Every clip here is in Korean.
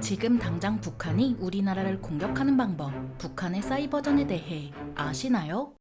지금 당장 북한이 우리나라를 공격하는 방법, 북한의 사이버전에 대해 아시나요?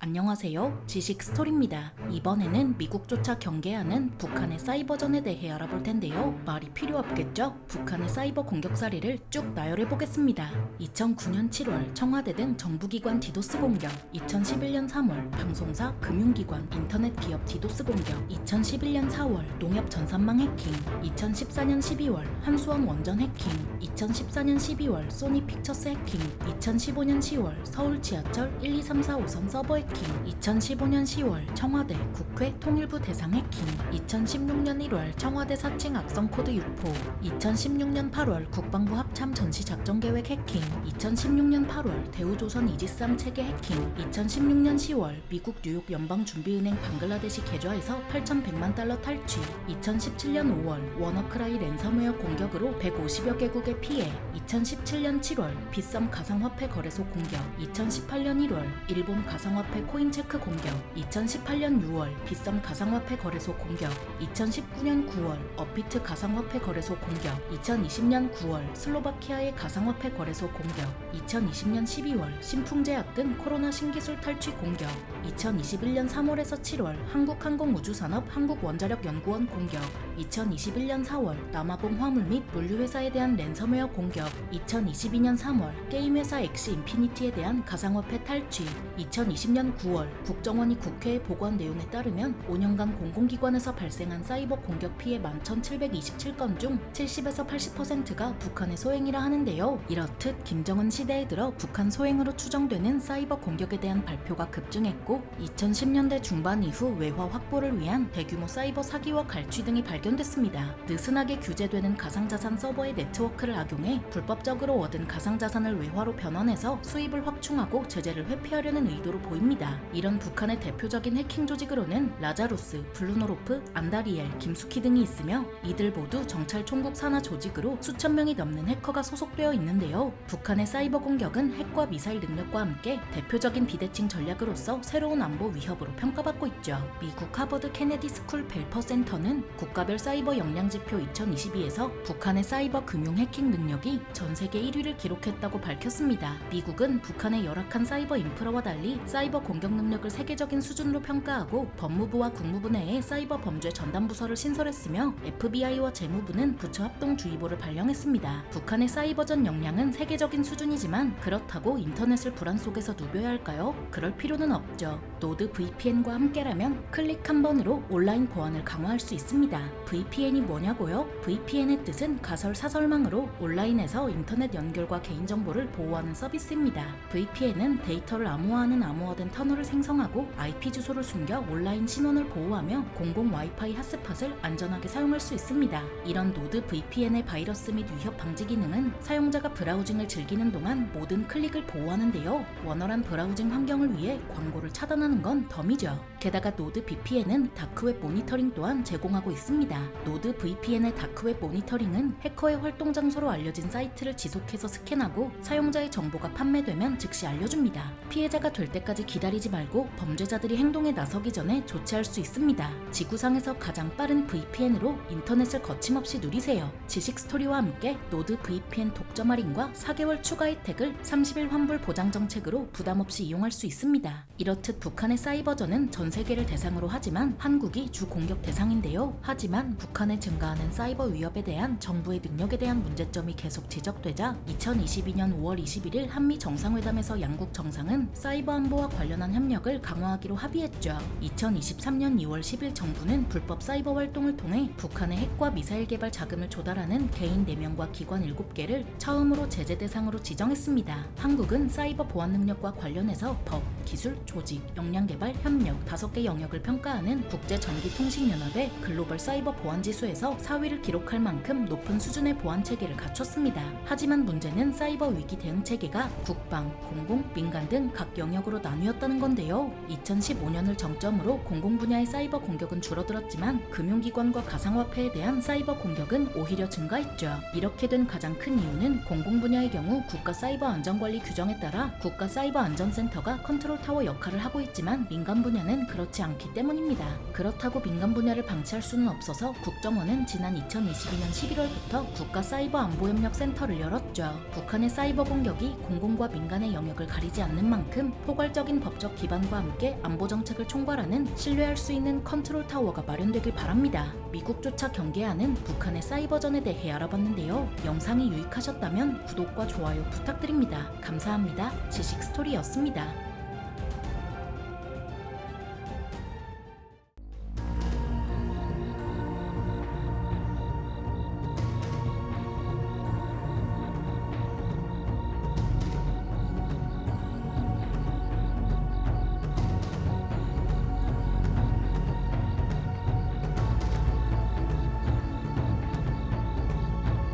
안녕하세요. 지식 스토리입니다. 이번에는 미국조차 경계하는 북한의 사이버전에 대해 알아볼 텐데요. 말이 필요 없겠죠? 북한의 사이버 공격 사례를 쭉 나열해 보겠습니다. 2009년 7월 청와대 등 정부기관 디도스 공격, 2011년 3월 방송사, 금융기관, 인터넷 기업 디도스 공격, 2011년 4월 농협 전산망 해킹, 2014년 12월 한수원 원전 해킹, 2014년 12월 소니 픽처스 해킹, 2015년 10월 서울 지하철 1, 2, 3, 4, 5선 서버 해킹, 2015년 10월 청와대 국회 통일부 대상 해킹, 2016년 1월 청와대 사칭 악성 코드 유포, 2016년 8월 국방부 합참 전시작전계획 해킹, 2016년 8월 대우조선 이지스함 체계 해킹, 2016년 10월 미국 뉴욕 연방준비은행 방글라데시 계좌에서 8,100만 달러 탈취, 2017년 5월 워너크라이 랜섬웨어 공격으로 150여 개국의 피해, 2017년 7월 빗썸 가상화폐 거래소 공격, 2018년 1월 일본 가상화폐 코인체크 공격, 2018년 6월 빗썸 가상화폐 거래소 공격, 2019년 9월 업비트 가상화폐 거래소 공격, 2020년 9월 슬로바키아의 가상화폐 거래소 공격, 2020년 12월 신풍제약 등 코로나 신기술 탈취 공격, 2021년 3월에서 7월 한국항공우주산업 한국원자력연구원 공격, 2021년 4월 남아공 화물 및 물류회사에 대한 랜섬웨어 공격, 2022년 3월 게임회사 엑시 인피니티에 대한 가상화폐 탈취, 2020년 9월 국정원이 국회에 보고한 내용에 따르면 5년간 공공기관에서 발생한 사이버 공격 피해 11,727건 중 70에서 80%가 북한의 소행이라 하는데요. 이렇듯 김정은 시대에 들어 북한 소행으로 추정되는 사이버 공격에 대한 발표가 급증했고 2010년대 중반 이후 외화 확보를 위한 대규모 사이버 사기와 갈취 등이 발견됐습니다. 느슨하게 규제되는 가상자산 서버의 네트워크를 악용해 불법적으로 얻은 가상자산을 외화로 변환해서 수입을 확충하고 제재를 회피하려는 의도로 보입니다. 이런 북한의 대표적인 해킹 조직으로는 라자루스, 블루노로프, 안다리엘, 김수키 등이 있으며 이들 모두 정찰 총국 산하 조직으로 수천 명이 넘는 해커가 소속되어 있는데요. 북한의 사이버 공격은 핵과 미사일 능력과 함께 대표적인 비대칭 전략으로서 새로운 안보 위협으로 평가받고 있죠. 미국 하버드 케네디 스쿨 벨퍼 센터는 국가별 사이버 역량지표 2022에서 북한의 사이버 금융 해킹 능력이 전 세계 1위를 기록했다고 밝혔습니다. 미국은 북한의 열악한 사이버 인프라와 달리 사이버 공격 능력을 세계적인 수준으로 평가하고 법무부와 국무부 내에 사이버 범죄 전담 부서를 신설했으며 FBI와 재무부는 부처 합동주의보를 발령했습니다. 북한의 사이버전 역량은 세계적인 수준이지만 그렇다고 인터넷을 불안 속에서 누벼야 할까요? 그럴 필요는 없죠. 노드 VPN과 함께라면 클릭 한 번으로 온라인 보안을 강화할 수 있습니다. VPN이 뭐냐고요? VPN의 뜻은 가설 사설망으로 온라인에서 인터넷 연결과 개인정보를 보호하는 서비스입니다. VPN은 데이터를 암호화하는 암호화된 터널을 생성하고 IP 주소를 숨겨 온라인 신원을 보호하며 공공 와이파이 핫스팟을 안전하게 사용할 수 있습니다. 이런 노드 VPN의 바이러스 및 위협 방지 기능은 사용자가 브라우징을 즐기는 동안 모든 클릭을 보호하는데요. 원활한 브라우징 환경을 위해 광고를 차단하는 건 덤이죠. 게다가 노드 VPN은 다크웹 모니터링 또한 제공하고 있습니다. 노드 VPN의 다크웹 모니터링은 해커의 활동 장소로 알려진 사이트를 지속해서 스캔하고 사용자의 정보가 판매되면 즉시 알려줍니다. 피해자가 될 때까지 기다리지 말고 범죄자들이 행동에 나서기 전에 조치할 수 있습니다. 지구상에서 가장 빠른 VPN으로 인터넷을 거침없이 누리세요. 지식 스토리와 함께 노드 VPN 독점 할인과 4개월 추가 혜택을 30일 환불 보장 정책으로 부담없이 이용할 수 있습니다. 이렇듯 북한의 사이버전은 전 세계를 대상으로 하지만 한국이 주 공격 대상인데요. 하지만 북한의 증가하는 사이버 위협에 대한 정부의 능력에 대한 문제점이 계속 지적되자 2022년 5월 21일 한미 정상회담에서 양국 정상은 사이버 안보와 관련한 협력을 강화하기로 합의했죠. 2023년 2월 10일 정부는 불법 사이버 활동을 통해 북한의 핵과 미사일 개발 자금을 조달하는 개인 4명과 기관 7개를 처음으로 제재 대상으로 지정했습니다. 한국은 사이버 보안 능력과 관련해서 법, 기술, 조직, 역량 개발, 협력 15개 영역을 평가하는 국제전기통신연합의 글로벌 사이버 보안 지수에서 4위를 기록할 만큼 높은 수준의 보안 체계를 갖췄습니다. 하지만 문제는 사이버 위기 대응 체계가 국방, 공공, 민간 등 각 영역으로 나뉘었다는 건데요. 2015년을 정점으로 공공 분야의 사이버 공격은 줄어들었지만 금융기관과 가상화폐에 대한 사이버 공격은 오히려 증가했죠. 이렇게 된 가장 큰 이유는 공공 분야의 경우 국가 사이버 안전관리 규정에 따라 국가 사이버 안전센터가 컨트롤 타워 역할을 하고 있지만 민간 분야는 그렇지 않기 때문입니다. 그렇다고 민간 분야를 방치할 수는 없어서 국정원은 지난 2022년 11월부터 국가 사이버 안보협력 센터를 열었죠. 북한의 사이버 공격이 공공과 민간의 영역을 가리지 않는 만큼 포괄적인 법적 기반과 함께 안보 정책을 총괄하는 신뢰할 수 있는 컨트롤 타워가 마련되길 바랍니다. 미국조차 경계하는 북한의 사이버전에 대해 알아봤는데요. 영상이 유익하셨다면 구독과 좋아요 부탁드립니다. 감사합니다. 지식스토리였습니다.